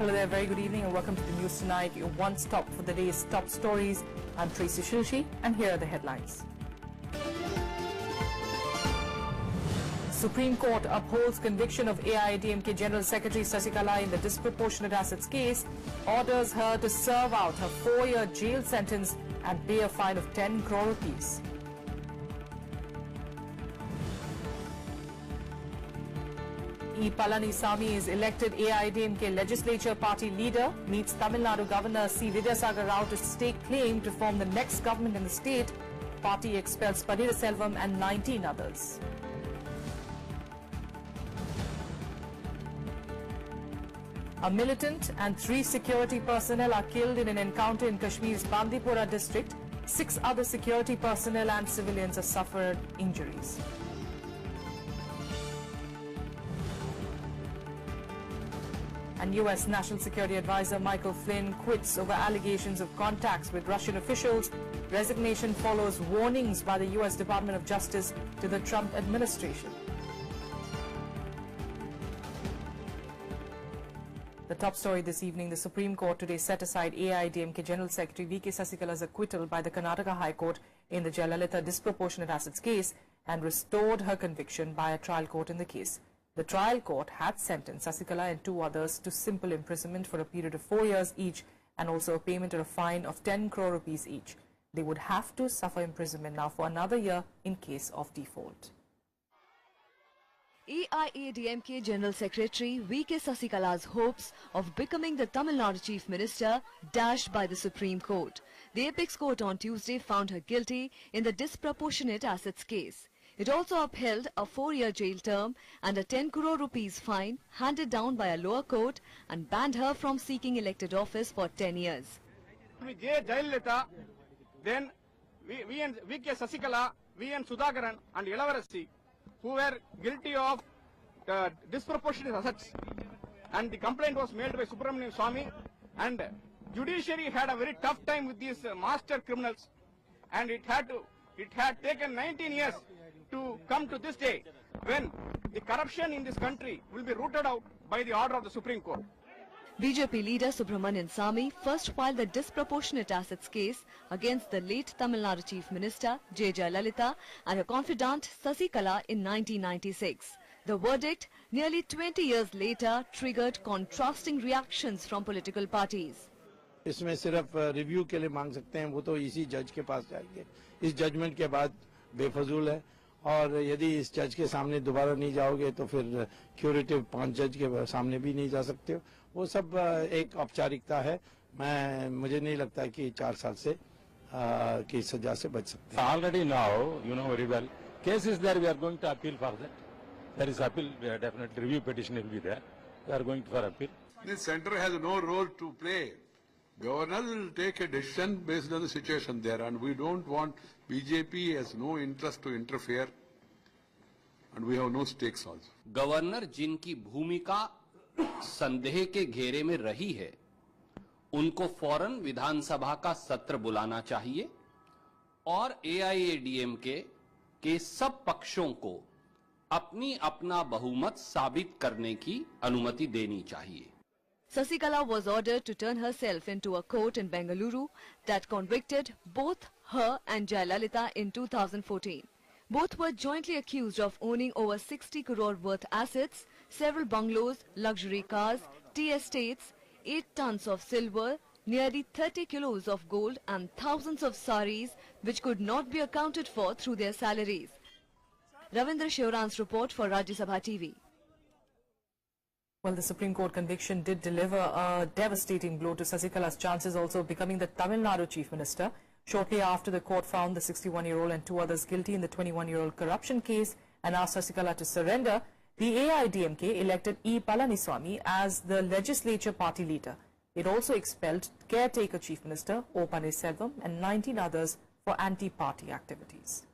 Hello there, very good evening and welcome to the news tonight, your one stop for the day's top stories. I'm Tracy Shilshi and here are the headlines. Supreme Court upholds conviction of AIADMK General Secretary Sasikala in the disproportionate assets case, orders her to serve out her 4-year jail sentence and pay a fine of 10 crore rupees. E. Palanisamy is elected AIADMK legislature party leader, meets Tamil Nadu Governor C. Vidyasagar Rao to stake claim to form the next government in the state. Party expels Selvam and 19 others. A militant and 3 security personnel are killed in an encounter in Kashmir's Bandipora district. 6 other security personnel and civilians have suffered injuries. And U.S. National Security Advisor Michael Flynn quits over allegations of contacts with Russian officials. Resignation follows warnings by the U.S. Department of Justice to the Trump administration. The top story this evening, the Supreme Court today set aside AIADMK General Secretary V.K. Sasikala's acquittal by the Karnataka High Court in the Jayalalitha disproportionate assets case and restored her conviction by a trial court in the case. The trial court had sentenced Sasikala and 2 others to simple imprisonment for a period of 4 years each and also a payment of a fine of 10 crore rupees each. They would have to suffer imprisonment now for another year in case of default. AIADMK General Secretary V.K. Sasikala's hopes of becoming the Tamil Nadu Chief Minister dashed by the Supreme Court. The Apex Court on Tuesday found her guilty in the disproportionate assets case. It also upheld a 4-year jail term and a 10 crore rupees fine handed down by a lower court and banned her from seeking elected office for 10 years. Jayalalitha, then V.K. Sasikala, V.N. Sudhakaran and Ilavarasi, who were guilty of disproportionate assets, and the complaint was made by Subramanian Swamy, and judiciary had a very tough time with these master criminals, and it had taken 19 years to come to this day when the corruption in this country will be rooted out by the order of the Supreme Court. BJP leader Subramanian Swamy first filed the disproportionate assets case against the late Tamil Nadu Chief Minister J. Jayalalitha and her confidant Sasikala in 1996. The verdict, nearly 20 years later, triggered contrasting reactions from political parties. इसमें सिर्फ review के लिए मांग सकते हैं, वो तो इसी जज के पास जाएंगे. इस जजमेंट के बाद बेफजूल है और यदि इस जज के सामने दोबारा नहीं जाओगे तो फिर क्यूरेटिव 5 जज के सामने भी नहीं जा सकते हो. वो सब एक औपचारिकता है. मुझे नहीं लगता कि 4 साल से की सजा से बच सकते हैं. Already now, you know very well, case is there, we are going to appeal for that. There is appeal, definitely review petition will be there. We are going for appeal. The centre has no role to play. Governor will take a decision based on the situation there, and we don't want, BJP has no interest to interfere, and we have no stakes also. Governor जिनकी भूमिका संदेह के घेरे में रही है, उनको फौरन विधानसभा का सत्र बुलाना चाहिए और AIADMK के सब पक्षों को अपना बहुमत साबित करने की अनुमति देनी चाहिए. Sasikala was ordered to turn herself into a court in Bengaluru that convicted both her and Jayalalitha in 2014. Both were jointly accused of owning over 60 crore worth assets, several bungalows, luxury cars, tea estates, 8 tons of silver, nearly 30 kilos of gold and thousands of saris which could not be accounted for through their salaries. Ravindra Shivran's report for Rajya Sabha TV. Well, the Supreme Court conviction did deliver a devastating blow to Sasikala's chances also of becoming the Tamil Nadu Chief Minister. Shortly after, the court found the 61-year-old and 2 others guilty in the 21-year-old corruption case and asked Sasikala to surrender. The AIADMK elected E. Palanisamy as the legislature party leader. It also expelled caretaker Chief Minister O. Selvam and 19 others for anti-party activities.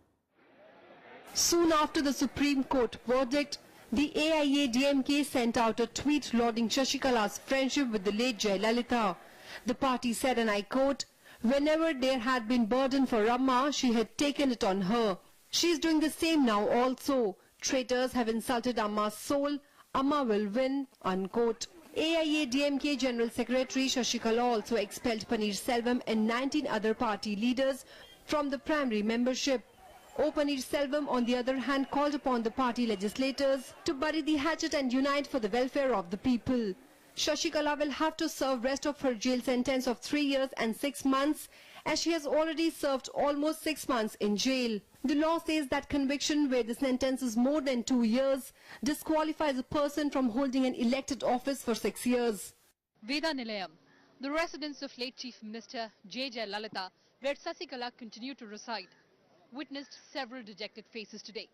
Soon after the Supreme Court verdict, the AIADMK sent out a tweet lauding Sasikala's friendship with the late Jayalalitha. The party said, and I quote, "Whenever there had been burden for Amma, she had taken it on her. She is doing the same now also. Traitors have insulted Amma's soul. Amma will win," unquote. AIADMK General Secretary Shashikala also expelled Paneerselvam and 19 other party leaders from the primary membership. O. Paneerselvam, on the other hand, called upon the party legislators to bury the hatchet and unite for the welfare of the people. Shashikala will have to serve rest of her jail sentence of 3 years and 6 months, as she has already served almost 6 months in jail. The law says that conviction where the sentence is more than 2 years disqualifies a person from holding an elected office for 6 years. Veda Nilayam, the residence of late Chief Minister J. Jayalalitha, where Sasikala continued to reside, witnessed several dejected faces today.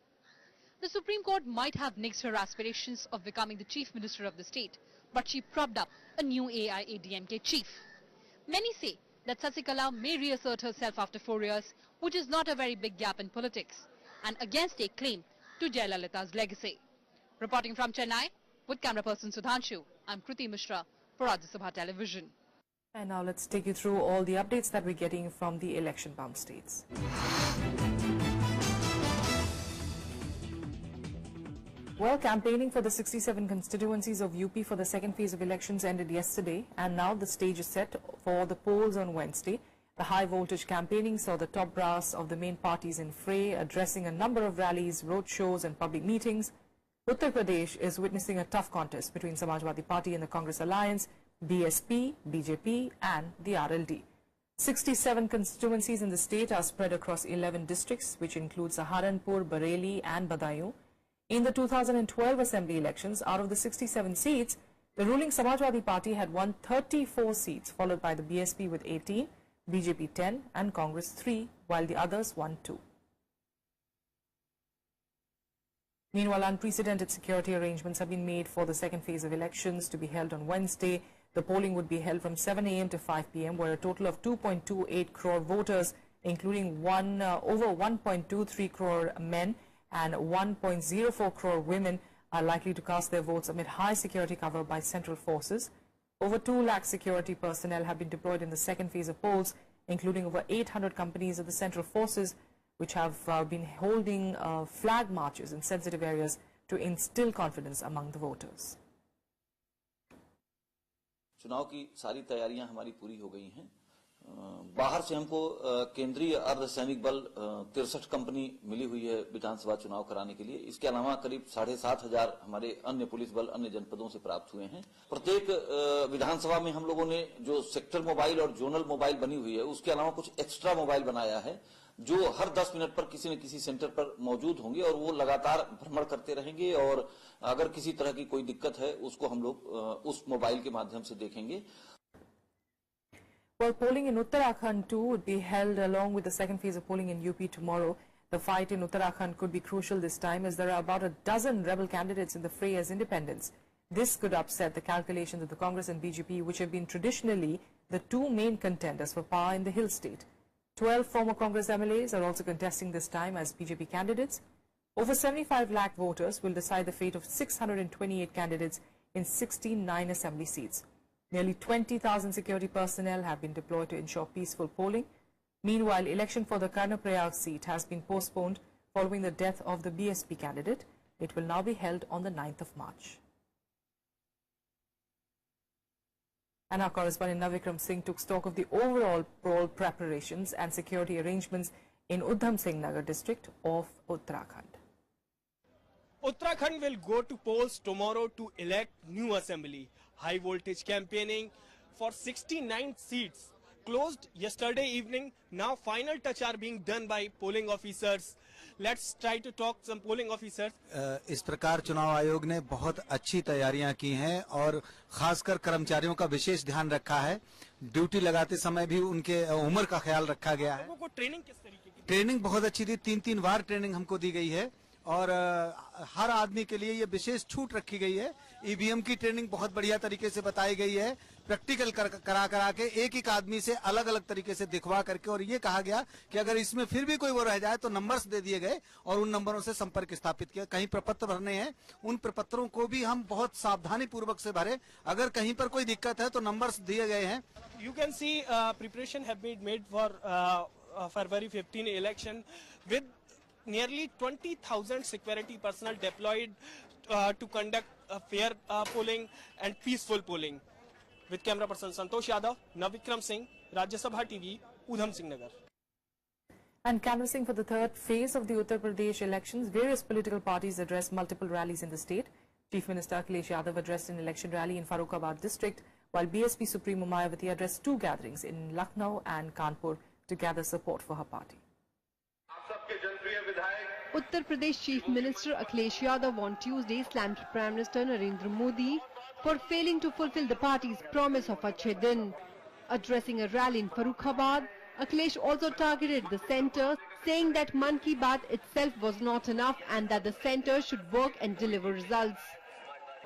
The Supreme Court might have nixed her aspirations of becoming the Chief Minister of the state, but she propped up a new AIADMK chief. Many say that Sasikala may reassert herself after 4 years, which is not a very big gap in politics, and again stake claim to Jayalalitha's legacy. Reporting from Chennai, with camera person Sudhanshu, I'm Kriti Mishra for Rajya Sabha Television. And now let's take you through all the updates that we're getting from the election-bound states. Well, campaigning for the 67 constituencies of UP for the second phase of elections ended yesterday, and now the stage is set for the polls on Wednesday. The high-voltage campaigning saw the top brass of the main parties in fray, addressing a number of rallies, roadshows and public meetings. Uttar Pradesh is witnessing a tough contest between Samajwadi Party and the Congress Alliance, BSP, BJP and the RLD. 67 constituencies in the state are spread across 11 districts, which include Saharanpur, Bareilly and Badaयूं. In the 2012 assembly elections, out of the 67 seats, the ruling Samajwadi Party had won 34 seats, followed by the BSP with 18, BJP 10 and Congress 3, while the others won 2. Meanwhile, unprecedented security arrangements have been made for the second phase of elections to be held on Wednesday. The polling would be held from 7 a.m. to 5 p.m., where a total of 2.28 crore voters, including over 1.23 crore men and 1.04 crore women, are likely to cast their votes amid high security cover by central forces. Over 2 lakh security personnel have been deployed in the second phase of polls, including over 800 companies of the central forces, which have been holding flag marches in sensitive areas to instill confidence among the voters. चुनाव की सारी तैयारियां हमारी पूरी हो गई हैं। बाहर से हमको केंद्रीय अर्धसैनिक बल 63 कंपनी मिली हुई है विधानसभा चुनाव कराने के लिए। इसके अलावा करीब 7,500 हमारे अन्य पुलिस बल अन्य जनपदों से प्राप्त हुए हैं। प्रत्येक विधानसभा में हम लोगों ने जो सेक्टर मोबाइल और जोनल मोबाइल बनी हुई है, उसके अलावा कुछ एक्स्ट्रा मोबाइल बनाया है, जो हर 10 मिनट पर किसी न किसी सेंटर पर मौजूद होंगे और वो लगातार भ्रमण करते रहेंगे और अगर किसी तरह की कोई दिक्कत है उसको हम लोग उस मोबाइल के माध्यम से देखेंगे। Well, polling in Uttarakhand too would be held along with the second phase of polling in UP tomorrow. The fight in Uttarakhand could be crucial this time, as there are about a dozen rebel candidates in the fray as independents. This could upset the calculations of the Congress and BJP, which have been traditionally the 2 main contenders for power in the hill state. 12 former Congress MLAs are also contesting this time as BJP candidates. Over 75 lakh voters will decide the fate of 628 candidates in 69 assembly seats. Nearly 20,000 security personnel have been deployed to ensure peaceful polling. Meanwhile, election for the Karnaprayag seat has been postponed following the death of the BSP candidate. It will now be held on the 9th of March. And our correspondent Navikram Singh took stock of the overall poll preparations and security arrangements in Udham Singh Nagar district of Uttarakhand. Uttarakhand will go to polls tomorrow to elect new assembly. High voltage campaigning for 69 seats closed yesterday evening. Now final touch are being done by polling officers. Let's try to talk some polling officers. इस प्रकार चुनाव आयोग ने बहुत अच्छी तैयारियां की हैं और खासकर कर्मचारियों का विशेष ध्यान रखा है। ड्यूटी लगाते समय भी उनके उम्र का ख्याल रखा गया है। ट्रेनिंग किस तरीके की? ट्रेनिंग बहुत अच्छी थी, 3-3 बार ट्रेनिंग हमको दी गई है और हर आदमी के लिए ये विशेष छूट रखी गई है। ईवीएम की ट्रेनिंग बहुत बढ़िया तरीके से बताई गई है, प्रैक्टिकल करा के एक एक आदमी से अलग अलग तरीके से दिखवा करके, और ये कहा गया कि अगर इसमें फिर भी कोई वो रह जाए तो नंबर्स दे दिए गए और उन नंबरों से संपर्क स्थापित किया। कहीं प्रपत्र भरने हैं, उन प्रपत्रों को भी हम बहुत सावधानी पूर्वक से भरे। अगर कहीं पर कोई दिक्कत है तो नंबर्स दिए गए हैं। You can see preparation have been made for February 15 election with nearly 20,000 security personnel deployed to conduct fair polling and peaceful polling. With camera person Santosh Yadav, Navikram Singh, Rajya Sabha TV, Udham Singh Nagar. And canvassing for the third phase of the Uttar Pradesh elections, various political parties addressed multiple rallies in the state. Chief Minister Akhilesh Yadav addressed an election rally in Farrukhabad district, while BSP Supremo Mayawati addressed two gatherings in Lucknow and Kanpur to gather support for her party. Uttar Pradesh Chief Minister Akhilesh Yadav on Tuesday slammed Prime Minister Narendra Modi for failing to fulfill the party's promise of Achhe Din. Addressing a rally in Farrukhabad, Akhilesh also targeted the centre, saying that Mann Ki Baat itself was not enough and that the centre should work and deliver results.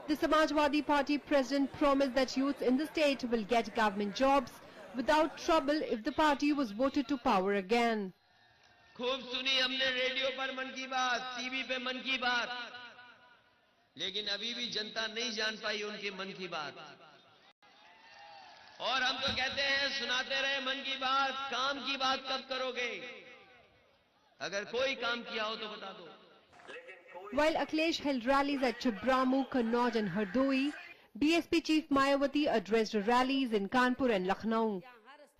The Samajwadi Party president promised that youth in the state will get government jobs without trouble if the party was voted to power again. खूब सुनी हमने radio पर मन की बात, TV पे मन की बात, लेकिन अभी भी जनता नहीं जान पाई उनकी मन की बात। और हम तो कहते हैं सुनाते रहे मन की बात, काम की बात कब करोगे? अगर कोई काम किया हो तो बता दो। While Akhilesh held rallies at Chibramu, Kannauj and Hardoi, BSP Chief Mayawati addressed rallies in Kanpur and Lucknow.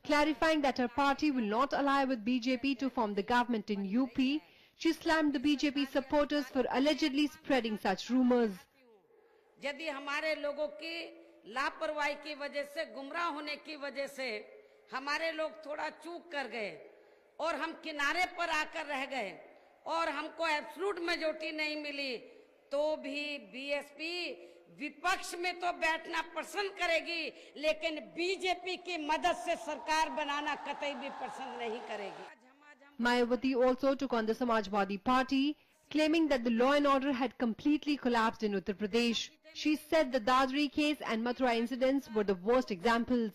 Clarifying that her party will not ally with BJP to form the government in UP, she slammed the BJP supporters for allegedly spreading such rumors. यदि हमारे लोगों की लापरवाही की वजह से, गुमराह होने की वजह से हमारे लोग थोड़ा चूक कर गए और हम किनारे पर आकर रह गए और हमको एब्सोल्यूट मेजॉरिटी नहीं मिली, तो भी बीएसपी विपक्ष में तो बैठना पसंद करेगी, लेकिन बीजेपी की मदद से सरकार बनाना कतई भी पसंद नहीं करेगी. Mayawati also took on the Samajwadi Party, claiming that the law and order had completely collapsed in Uttar Pradesh. She said the Dadri case and Mathura incidents were the worst examples.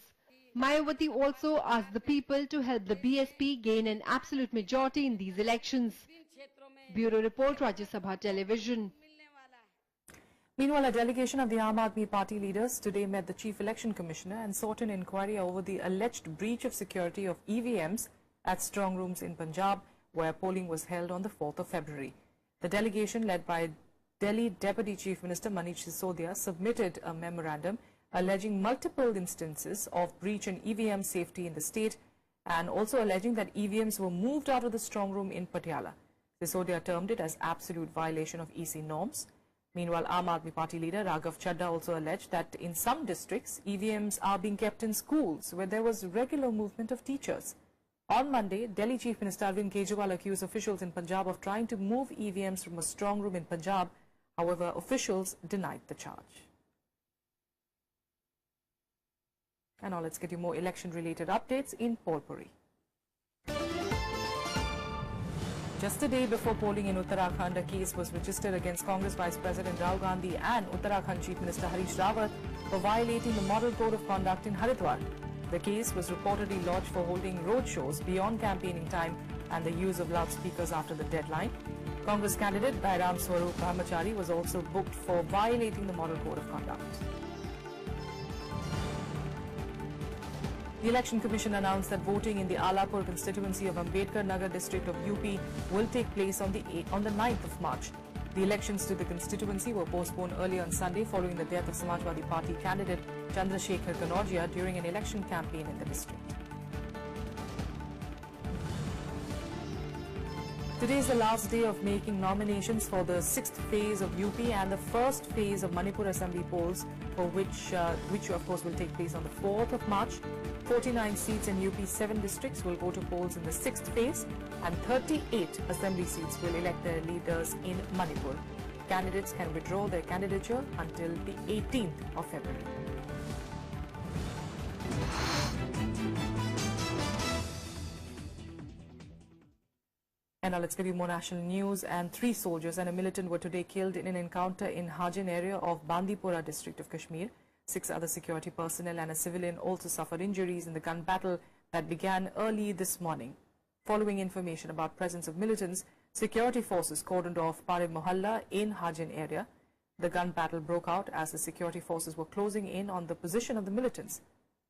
Mayawati also asked the people to help the BSP gain an absolute majority in these elections. Bureau Report, Rajya Sabha Television. Meanwhile, a delegation of the Aam Aadmi Party leaders today met the Chief Election Commissioner and sought an inquiry over the alleged breach of security of EVMs at strong rooms in Punjab, where polling was held on the 4th of February. The delegation, led by Delhi Deputy Chief Minister Manish Sisodia, submitted a memorandum alleging multiple instances of breach in EVM safety in the state and also alleging that EVMs were moved out of the strong room in Patiala. Sisodia termed it as absolute violation of EC norms. Meanwhile, Aam Aadmi Party leader Raghav Chadha also alleged that in some districts, EVMs are being kept in schools where there was regular movement of teachers. On Monday, Delhi Chief Minister Arvind Kejriwal accused officials in Punjab of trying to move EVMs from a strong room in Punjab. However, officials denied the charge. And now let's get you more election-related updates in Polpuri. Just a day before polling in Uttarakhand, a case was registered against Congress Vice President Rahul Gandhi and Uttarakhand Chief Minister Harish Rawat for violating the Model Code of Conduct in Haridwar. The case was reportedly lodged for holding road shows beyond campaigning time and the use of loudspeakers after the deadline. Congress candidate Bairam Swaroop Brahmachari was also booked for violating the Model Code of Conduct. The Election Commission announced that voting in the Alapur constituency of Ambedkar Nagar district of UP will take place on the 9th of March. The elections to the constituency were postponed earlier on Sunday following the death of Samajwadi Party candidate Chandrasekhar Kanojia during an election campaign in the district. Today is the last day of making nominations for the 6th phase of UP and the first phase of Manipur Assembly polls, for which of course will take place on the 4th of March. 49 seats in UP's 7 districts will go to polls in the 6th phase, and 38 assembly seats will elect their leaders in Manipur. Candidates can withdraw their candidature until the 18th of February. And now let's give you more national news. And 3 soldiers and a militant were today killed in an encounter in Hajin area of Bandipora district of Kashmir. 6 other security personnel and a civilian also suffered injuries in the gun battle that began early this morning. Following information about presence of militants, security forces cordoned off Parib Mohalla in Hajin area. The gun battle broke out as the security forces were closing in on the position of the militants.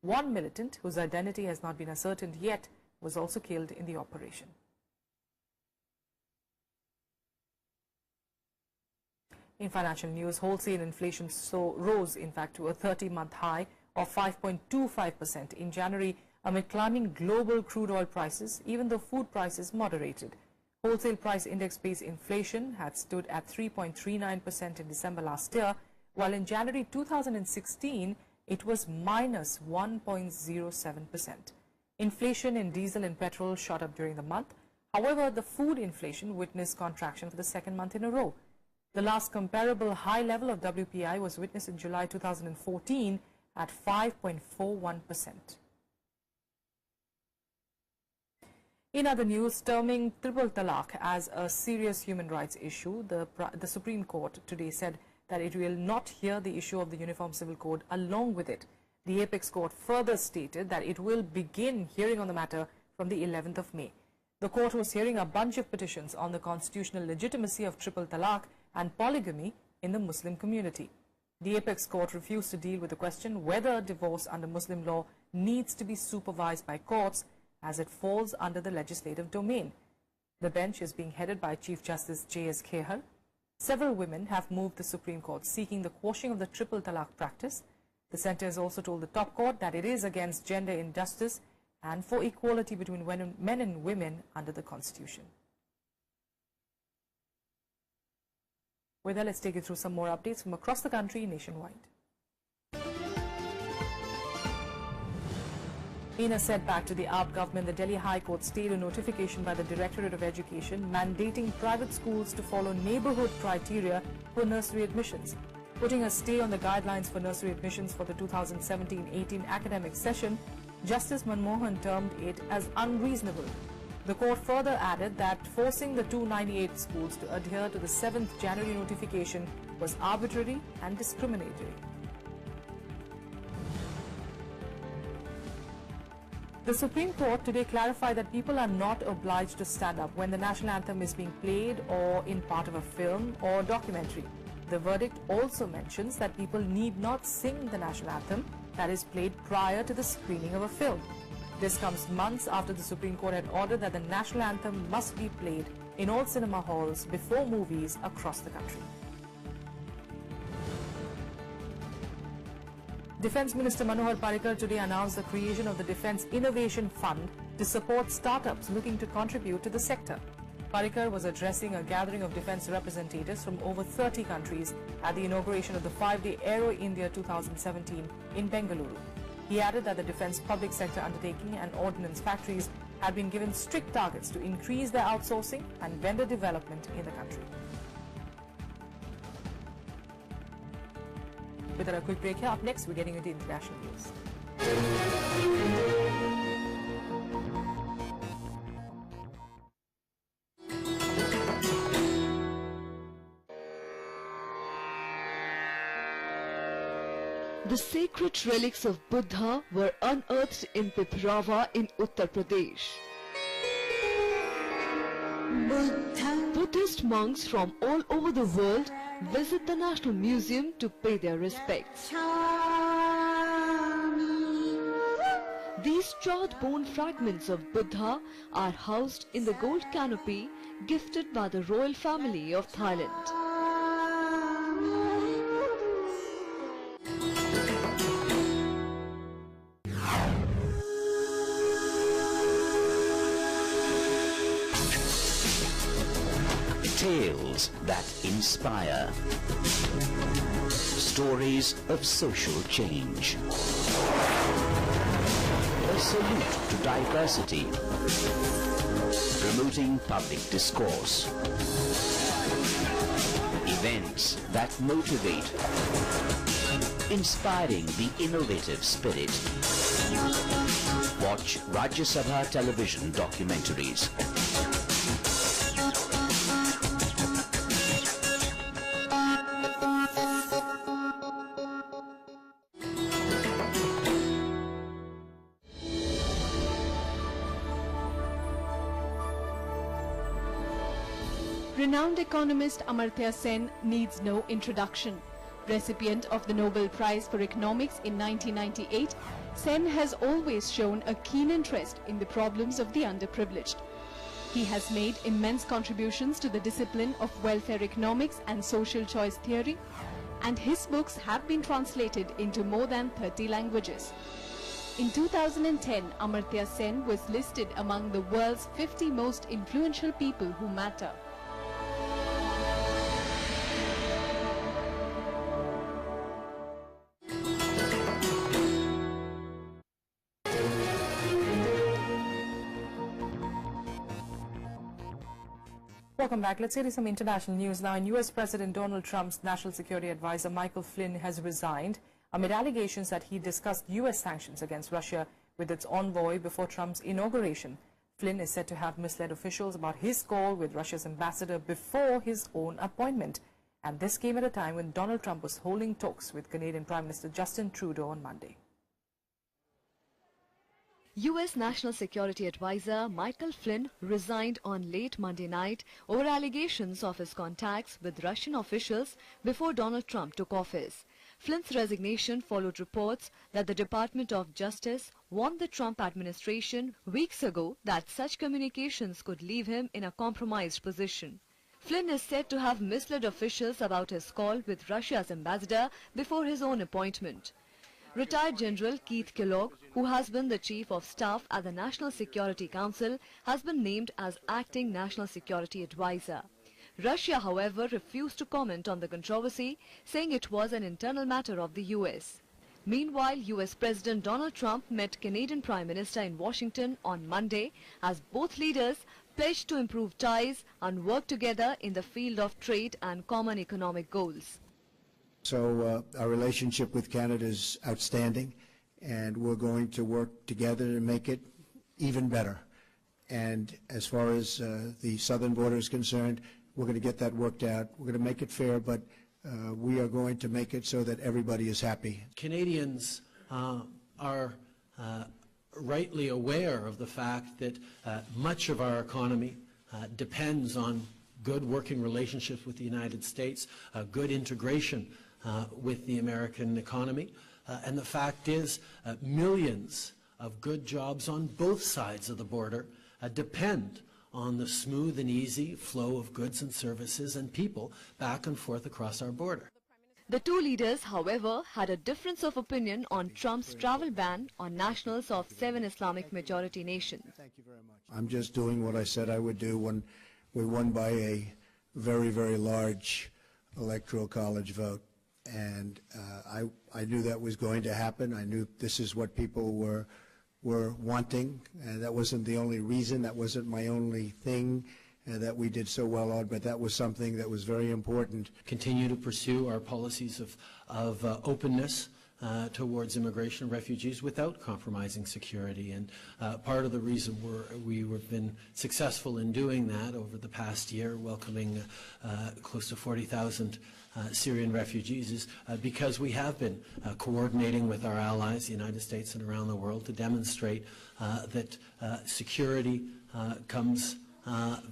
One militant, whose identity has not been ascertained yet, was also killed in the operation. In financial news, wholesale inflation rose, in fact, to a 30-month high of 5.25% in January amid climbing global crude oil prices, even though food prices moderated. Wholesale price index-based inflation had stood at 3.39% in December last year, while in January 2016, it was minus 1.07%. Inflation in diesel and petrol shot up during the month. However, the food inflation witnessed contraction for the second month in a row. The last comparable high level of WPI was witnessed in July 2014 at 5.41%. In other news, terming triple talaq as a serious human rights issue, the Supreme Court today said that it will not hear the issue of the Uniform Civil Code along with it. The Apex Court further stated that it will begin hearing on the matter from the 11th of May. The court was hearing a bunch of petitions on the constitutional legitimacy of triple talaq and polygamy in the Muslim community. The Apex Court refused to deal with the question whether divorce under Muslim law needs to be supervised by courts as it falls under the legislative domain. The bench is being headed by Chief Justice J.S. Khehar. Several women have moved the Supreme Court seeking the quashing of the triple talaq practice. The centre has also told the top court that it is against gender injustice and for equality between men and women under the Constitution. With that, let's take you through some more updates from across the country nationwide. In a setback to the AAP government, the Delhi High Court stayed a notification by the Directorate of Education mandating private schools to follow neighbourhood criteria for nursery admissions. Putting a stay on the guidelines for nursery admissions for the 2017-18 academic session, Justice Manmohan termed it as unreasonable. The court further added that forcing the 298 schools to adhere to the 7th January notification was arbitrary and discriminatory. The Supreme Court today clarified that people are not obliged to stand up when the national anthem is being played or in part of a film or documentary. The verdict also mentions that people need not sing the national anthem that is played prior to the screening of a film. This comes months after the Supreme Court had ordered that the national anthem must be played in all cinema halls before movies across the country. Defence Minister Manohar Parrikar today announced the creation of the Defence Innovation Fund to support startups looking to contribute to the sector. Parrikar was addressing a gathering of defence representatives from over 30 countries at the inauguration of the 5-day Aero India 2017 in Bengaluru. He added that the defence public sector undertaking and ordnance factories had been given strict targets to increase their outsourcing and vendor development in the country. With a quick break here, up next we're getting into international news. The sacred relics of Buddha were unearthed in Piprava in Uttar Pradesh. Buddhist monks from all over the world visit the National Museum to pay their respects. These charred bone fragments of Buddha are housed in the gold canopy gifted by the royal family of Thailand. Tales that inspire. Stories of social change. A salute to diversity. Promoting public discourse. Events that motivate. Inspiring the innovative spirit. Watch Rajya Sabha television documentaries. Renowned economist Amartya Sen needs no introduction. Recipient of the Nobel Prize for Economics in 1998, Sen has always shown a keen interest in the problems of the underprivileged. He has made immense contributions to the discipline of welfare economics and social choice theory, and his books have been translated into more than 30 languages. In 2010, Amartya Sen was listed among the world's 50 most influential people who matter. Welcome back. Let's get to some international news now. And US President Donald Trump's national security advisor Michael Flynn has resigned amid allegations that he discussed US sanctions against Russia with its envoy before Trump's inauguration. Flynn is said to have misled officials about his call with Russia's ambassador before his own appointment. And this came at a time when Donald Trump was holding talks with Canadian Prime Minister Justin Trudeau on Monday. U.S. National Security Advisor Michael Flynn resigned on late Monday night over allegations of his contacts with Russian officials before Donald Trump took office. Flynn's resignation followed reports that the Department of Justice warned the Trump administration weeks ago that such communications could leave him in a compromised position. Flynn is said to have misled officials about his call with Russia's ambassador before his own appointment. Retired General Keith Kellogg, who has been the Chief of Staff at the National Security Council, has been named as Acting National Security Advisor. Russia, however, refused to comment on the controversy, saying it was an internal matter of the U.S. Meanwhile, U.S. President Donald Trump met Canadian Prime Minister in Washington on Monday as both leaders pledged to improve ties and work together in the field of trade and common economic goals. So our relationship with Canada is outstanding, and we're going to work together to make it even better. And as far as the southern border is concerned, we're going to get that worked out. We're going to make it fair, but we are going to make it so that everybody is happy. Canadians are rightly aware of the fact that much of our economy depends on good working relationships with the United States, good integration with the American economy. And the fact is, millions of good jobs on both sides of the border depend on the smooth and easy flow of goods and services and people back and forth across our border. The two leaders, however, had a difference of opinion on Trump's travel ban on nationals of 7 Islamic majority nations. I'm just doing what I said I would do when we won by a very, very large electoral college vote. And I knew that was going to happen. I knew this is what people were wanting. And that wasn't the only reason. That wasn't my only thing that we did so well on, but that was something that was very important. Continue to pursue our policies of openness towards immigration and refugees without compromising security. And part of the reason we've been successful in doing that over the past year, welcoming close to 40,000 Syrian refugees, is because we have been coordinating with our allies, the United States and around the world, to demonstrate that security comes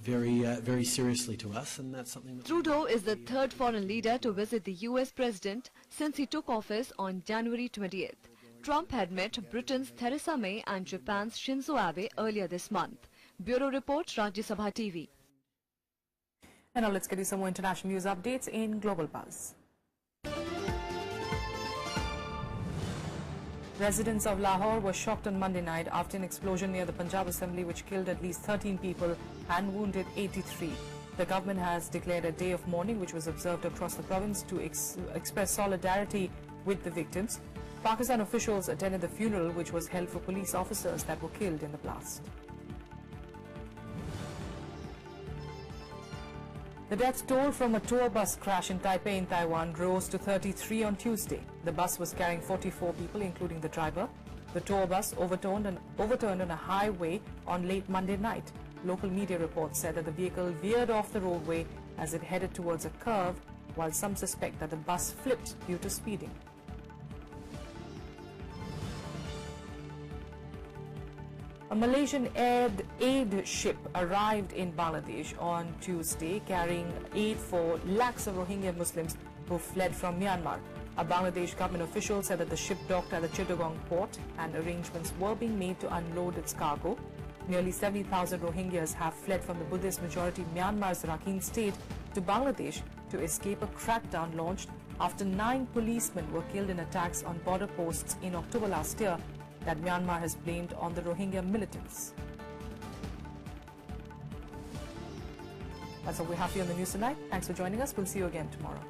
very seriously to us, and that's something that Trudeau is the third foreign leader to visit the U.S. president since he took office on January 20th. Trump had met Britain's Theresa May and Japan's Shinzo Abe earlier this month. Bureau Report, Rajya Sabha TV. And now let's get you some more international news updates in Global Buzz. Residents of Lahore were shocked on Monday night after an explosion near the Punjab Assembly which killed at least 13 people and wounded 83. The government has declared a day of mourning which was observed across the province to express solidarity with the victims. Pakistan officials attended the funeral which was held for police officers that were killed in the blast. The death toll from a tour bus crash in Taipei in Taiwan rose to 33 on Tuesday. The bus was carrying 44 people, including the driver. The tour bus overturned on a highway on late Monday night. Local media reports said that the vehicle veered off the roadway as it headed towards a curve, while some suspect that the bus flipped due to speeding. A Malaysian aid ship arrived in Bangladesh on Tuesday carrying aid for lakhs of Rohingya Muslims who fled from Myanmar. A Bangladesh government official said that the ship docked at the Chittagong port and arrangements were being made to unload its cargo. Nearly 70,000 Rohingyas have fled from the Buddhist-majority Myanmar's Rakhine state to Bangladesh to escape a crackdown launched after 9 policemen were killed in attacks on border posts in October last year that Myanmar has blamed on the Rohingya militants. That's all we have for you on the news tonight. Thanks for joining us. We'll see you again tomorrow.